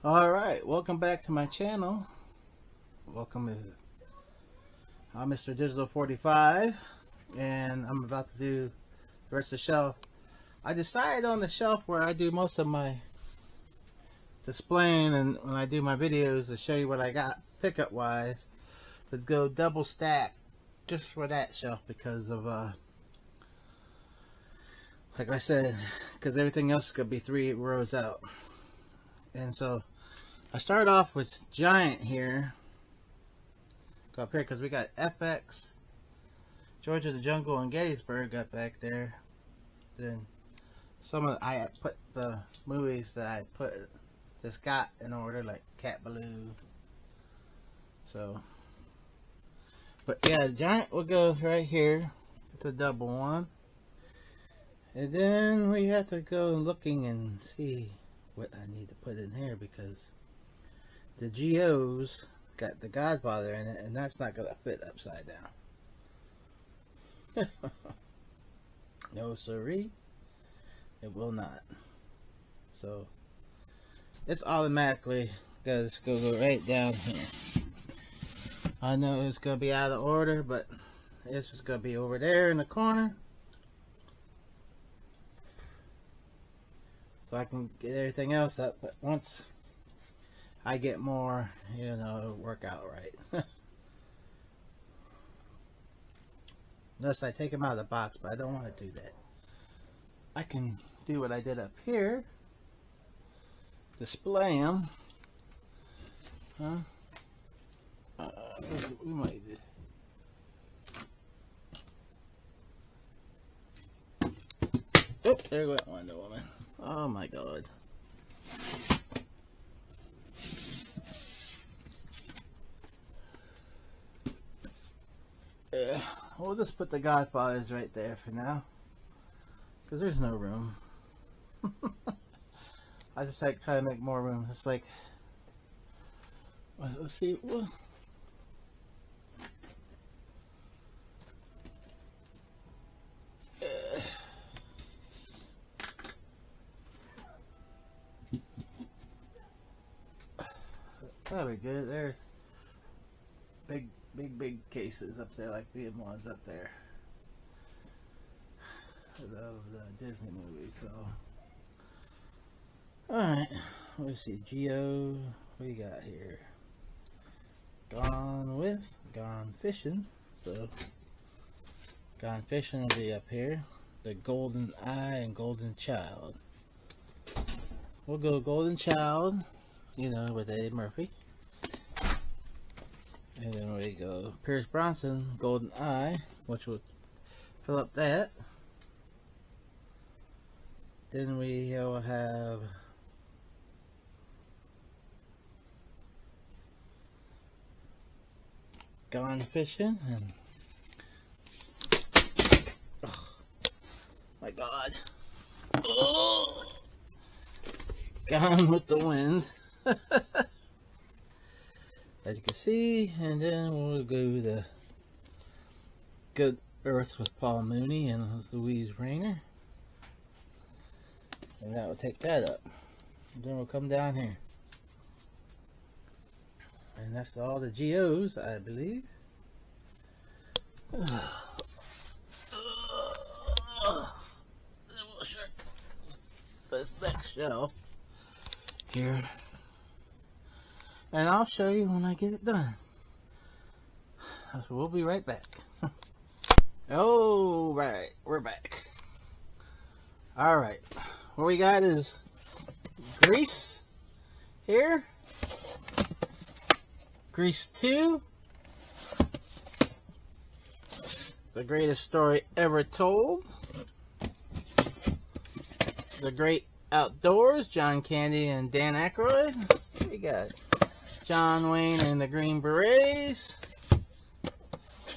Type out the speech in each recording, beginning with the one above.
Alright, welcome back to my channel. Welcome. I'm Mr. Digital 45, and I'm about to do the rest of the shelf. I decided on the shelf where I do most of my displaying and when I do my videos to show you what I got pickup wise, to go double stack just for that shelf because of like I said, because everything else could be 3 rows out. And so I start off with Giant here. Go up here because we got FX, Georgia the Jungle, and Gettysburg up back there. Then I put the movies that I just got in order, like Cat Ballou. So, but yeah, Giant will go right here. It's a double one. And then we have to go looking and see what I need to put in here because the GOs got the Godfather in it, and that's not going to fit upside down. No siree, it will not. So it's automatically going to go right down here. I know it's going to be out of order, but it's just going to be over there in the corner, so I can get everything else up. But once I get more, it'll work out right. Unless I take them out of the box, but I don't want to do that. I can do what I did up here. Display them. We might do. Oh, there went Wonder Woman. Oh my God. Yeah, we'll just put the Godfathers right there for now, because there's no room. I just like try to make more room. It's like, let's see. Well, that'll be good. There's big cases up there, like the ones up there of the Disney movie. So, alright, let's see. Geo, what we got here? Gone Fishing. So, Gone Fishing will be up here. The Golden Eye and Golden Child. We'll go Golden Child, with Eddie Murphy. And then we go Pierce Bronson, Golden Eye, which will fill up that. Then we will have Gone Fishing, and oh my God, oh, Gone with the Wind. As you can see, and then we'll go the Good Earth with Paul Mooney and Louise Rayner, and that will take that up. And then we'll come down here, and that's all the GOs, I believe. Then we'll show this next shelf here. And I'll show you when I get it done. We'll be right back. Oh, right. We're back. Alright. What we got is Grease here. Grease 2. The greatest story ever told. The Great Outdoors. John Candy and Dan Aykroyd. We got John Wayne and the Green Berets.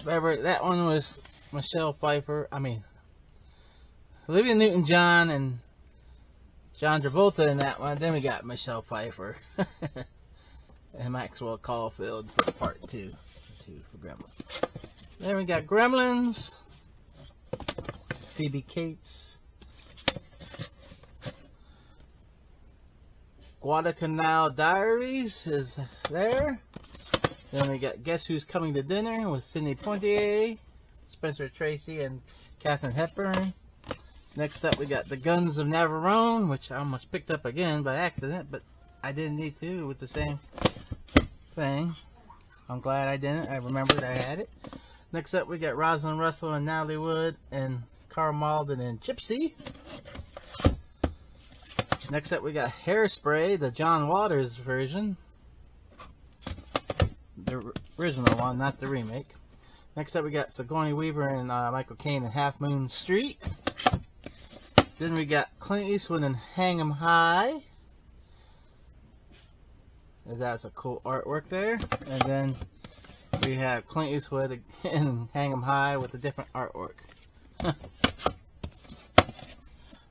That one was Michelle Pfeiffer. Olivia Newton-John and John Travolta in that one. Then we got Michelle Pfeiffer and Maxwell Caulfield for part 2 for Gremlins. Then we got Gremlins. Phoebe Cates. Guadalcanal Diaries is there. Then we got Guess Who's Coming to Dinner with Sidney Poitier, Spencer Tracy, and Katharine Hepburn. Next up, we got The Guns of Navarone, which I almost picked up again by accident, but I didn't need to with the same thing. I'm glad I didn't. I remembered I had it. Next up, we got Rosalind Russell and Natalie Wood and Carl Malden and Gypsy. Next up, we got Hairspray, the John Waters version. The original one, not the remake. Next up, we got Sigourney Weaver and Michael Caine in Half Moon Street. Then we got Clint Eastwood and Hang 'em High. That's a cool artwork there. And then we have Clint Eastwood and Hang 'em High with a different artwork.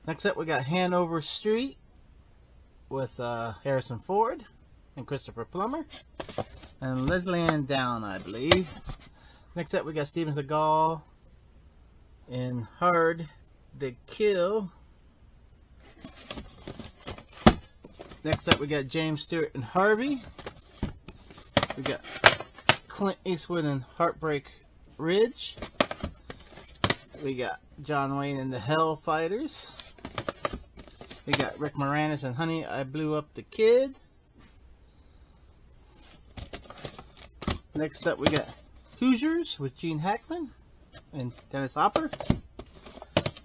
Next up, we got Hanover Street with Harrison Ford and Christopher Plummer and Leslie Ann Down, I believe. Next up, we got Steven Seagal in Hard to Kill. Next up, we got James Stewart and Harvey. We got Clint Eastwood and Heartbreak Ridge. We got John Wayne and the Hellfighters. We got Rick Moranis and Honey, I Blew Up the Kid. Next up, we got Hoosiers with Gene Hackman and Dennis Hopper.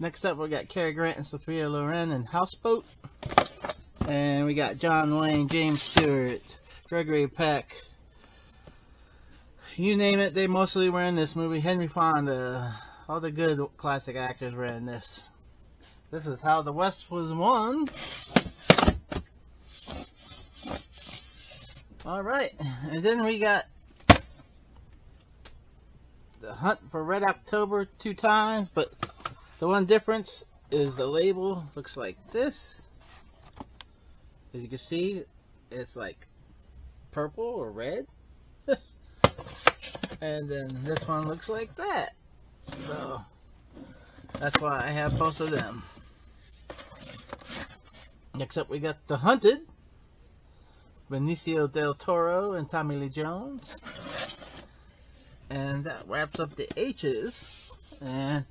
Next up, we got Cary Grant and Sophia Loren in Houseboat. And we got John Wayne, James Stewart, Gregory Peck. You name it, they mostly were in this movie. Henry Fonda, all the good classic actors were in this. This is How the West Was Won. Alright, and then we got The Hunt for Red October 2 times, but the one difference is the label looks like this. As you can see, it's like purple or red. And then this one looks like that. So that's why I have both of them. Next up, we got The Hunted, Benicio del Toro and Tommy Lee Jones. And that wraps up the H's. And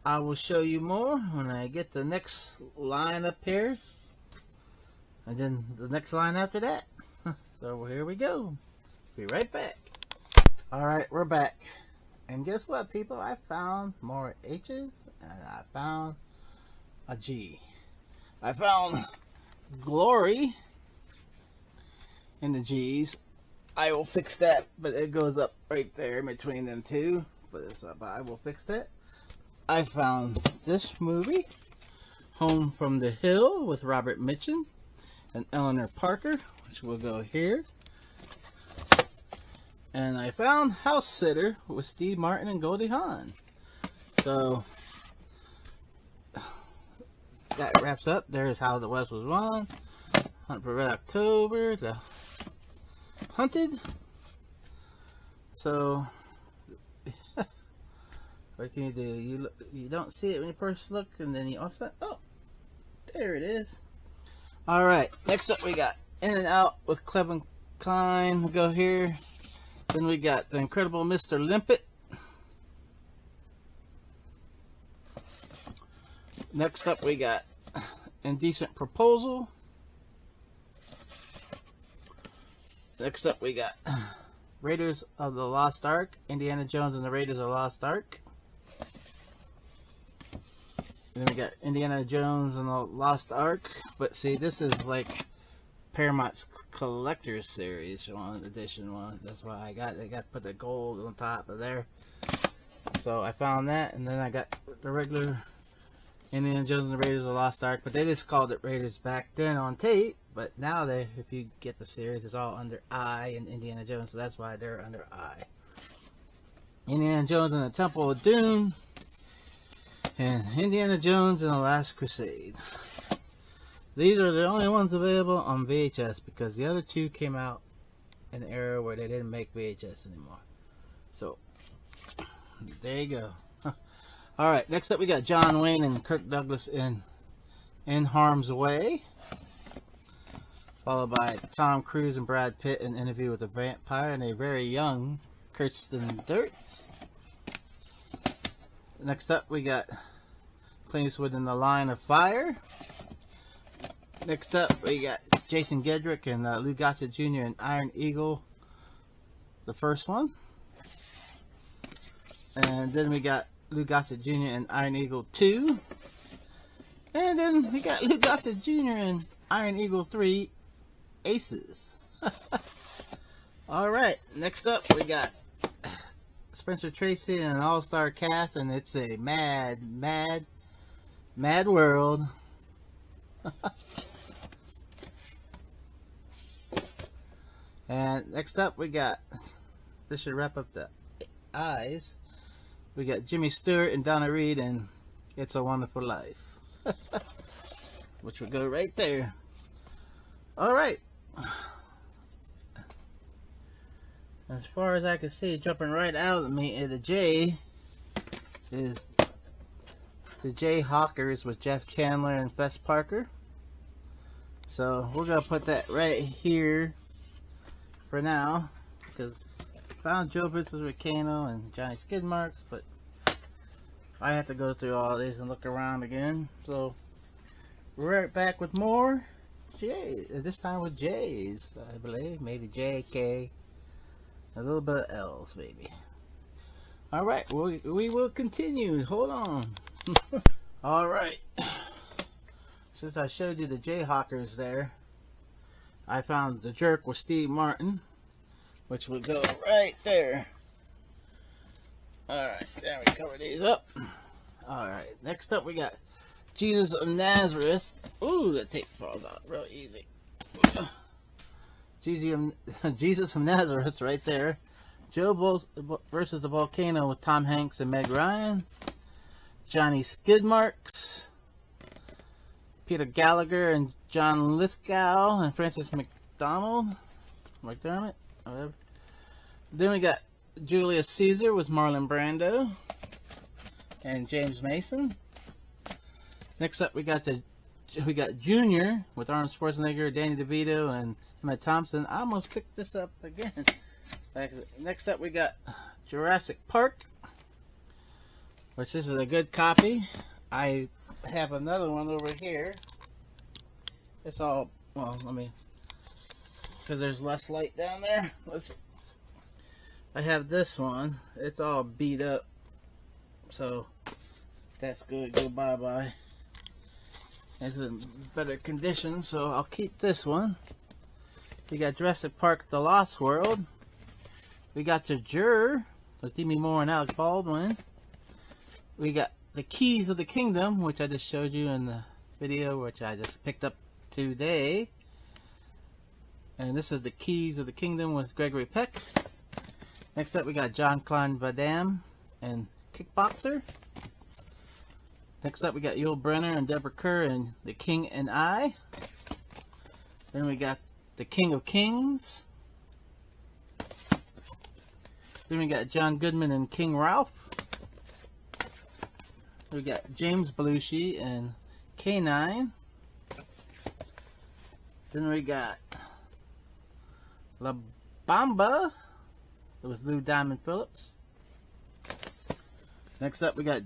I will show you more when I get the next line up here. And then the next line after that. So here we go. Be right back. Alright, we're back. And guess what, people? I found more H's and I found a G. I found Glory in the G's. I will fix that, but it goes up right there in between them two. But I will fix that. I found this movie, Home from the Hill with Robert Mitchum and Eleanor Parker, which will go here. And I found House Sitter with Steve Martin and Goldie Hawn. So that wraps up. There's How the West Was Won, Hunt for Red October, The Hunted. So what can you do? You don't see it when you first look, and then you also, oh, there it is. All right, next up we got In and Out with Clevin Klein. We'll go here. Then we got The Incredible Mr. Limpet. Next up we got Indecent Proposal. Next up we got Raiders of the Lost Ark, Indiana Jones and the Raiders of the Lost Ark. And then we got Indiana Jones and the Lost Ark. But see, this is like Paramount's Collector's Series edition one. That's why they got to put the gold on top of there. So I found that, and then I got the regular Indiana Jones and the Raiders of the Lost Ark. But they just called it Raiders back then on tape. But now if you get the series, it's all under I and Indiana Jones. So that's why they're under I. Indiana Jones and the Temple of Doom. And Indiana Jones and the Last Crusade. These are the only ones available on VHS because the other two came out in an era where they didn't make VHS anymore. So, there you go. Alright, next up we got John Wayne and Kirk Douglas in Harm's Way. followed by Tom Cruise and Brad Pitt, an interview with a vampire, and a very young Kirsten Dunst. Next up, we got Clint Eastwood in The Line of Fire. Next up, we got Jason Gedrick and Lou Gossett Jr. in Iron Eagle, the first one. And then we got Lou Gossett Jr. in Iron Eagle 2. And then we got Lou Gossett Jr. in Iron Eagle 3, Aces. Alright, next up we got Spencer Tracy and an all-star cast, and it's a mad world. And next up we got, this should wrap up the eyes, we got Jimmy Stewart and Donna Reed and It's a Wonderful Life. Which will go right there. Alright. As far as I can see, jumping right out of me, the J is the Jayhawkers with Jeff Chandler and Fess Parker. So we're going to put that right here for now, because I found Joe Bridges with Kano and Johnny Skidmarks, but I have to go through all these and look around again. So we're right back with more J, this time with J's, I believe. Maybe J, K, a little bit of L's, maybe. Alright, we will continue. Hold on. Alright. Since I showed you the Jayhawkers there, I found The Jerk with Steve Martin, which will go right there. Alright, there we cover these up. Alright, next up we got Jesus of Nazareth. Ooh, the tape falls out real easy. Jesus of Nazareth right there. Joe versus the Volcano with Tom Hanks and Meg Ryan. Johnny Skidmarks. Peter Gallagher and John Lithgow and Francis McDermott, whatever. Then we got Julius Caesar with Marlon Brando and James Mason. Next up, we got Junior with Arnold Schwarzenegger, Danny DeVito, and Emma Thompson. I almost picked this up again. Next up, we got Jurassic Park, which this is a good copy. I have another one over here. It's all, well, let me, because there's less light down there. I have this one. It's all beat up, so that's good. Go bye-bye. It's in better condition, so I'll keep this one. We got Jurassic Park: The Lost World. We got The Juror with Demi Moore and Alec Baldwin. We got The Keys of the Kingdom, which I just showed you in the video, which I just picked up today. And this is The Keys of the Kingdom with Gregory Peck. Next up, we got Jean-Claude Van Damme and Kickboxer. Next up, we got Yul Brynner and Deborah Kerr and The King and I. Then we got The King of Kings. Then we got John Goodman and King Ralph. We got James Belushi and K9. Then we got La Bamba with Lou Diamond Phillips. Next up, we got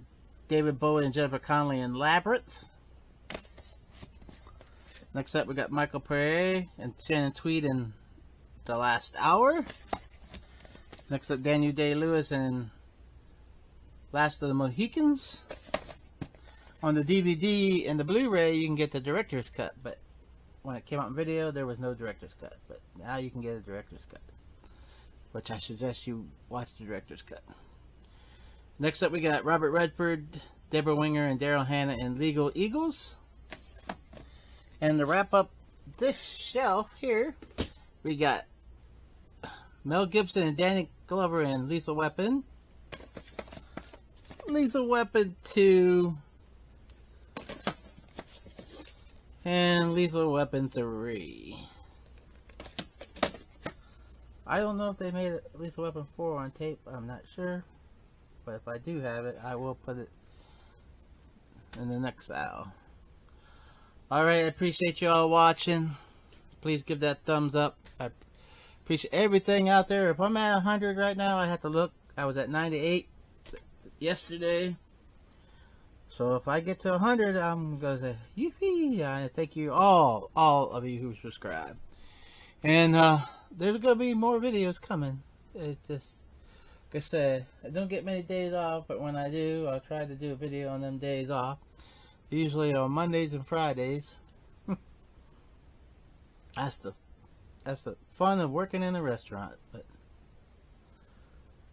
David Bowie and Jennifer Connelly in Labyrinth. Next up, we got Michael Pare and Shannon Tweed in The Last Hour. Next up, Daniel Day-Lewis and Last of the Mohicans. On the DVD and the Blu-ray, you can get the director's cut, but when it came out in video, there was no director's cut. But now you can get a director's cut, which I suggest you watch the director's cut. Next up, we got Robert Redford, Deborah Winger, and Daryl Hannah in Legal Eagles. And to wrap up this shelf here, we got Mel Gibson and Danny Glover in Lethal Weapon. Lethal Weapon 2. And Lethal Weapon 3. I don't know if they made Lethal Weapon 4 on tape. I'm not sure. But if I do have it, I will put it in the next aisle. Alright, I appreciate you all watching. please give that thumbs up. I appreciate everything out there. If I'm at 100 right now, I have to look. I was at 98 yesterday. So if I get to 100, I'm going to say, yippee! I thank you all of you who subscribe. And there's going to be more videos coming. It's just, like I said, I don't get many days off, but when I do, I'll try to do a video on them days off. Usually on Mondays and Fridays. That's the fun of working in a restaurant. But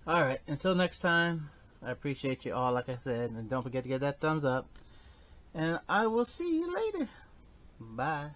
alright, until next time, I appreciate you all, like I said, and don't forget to give that thumbs up. And I will see you later. Bye.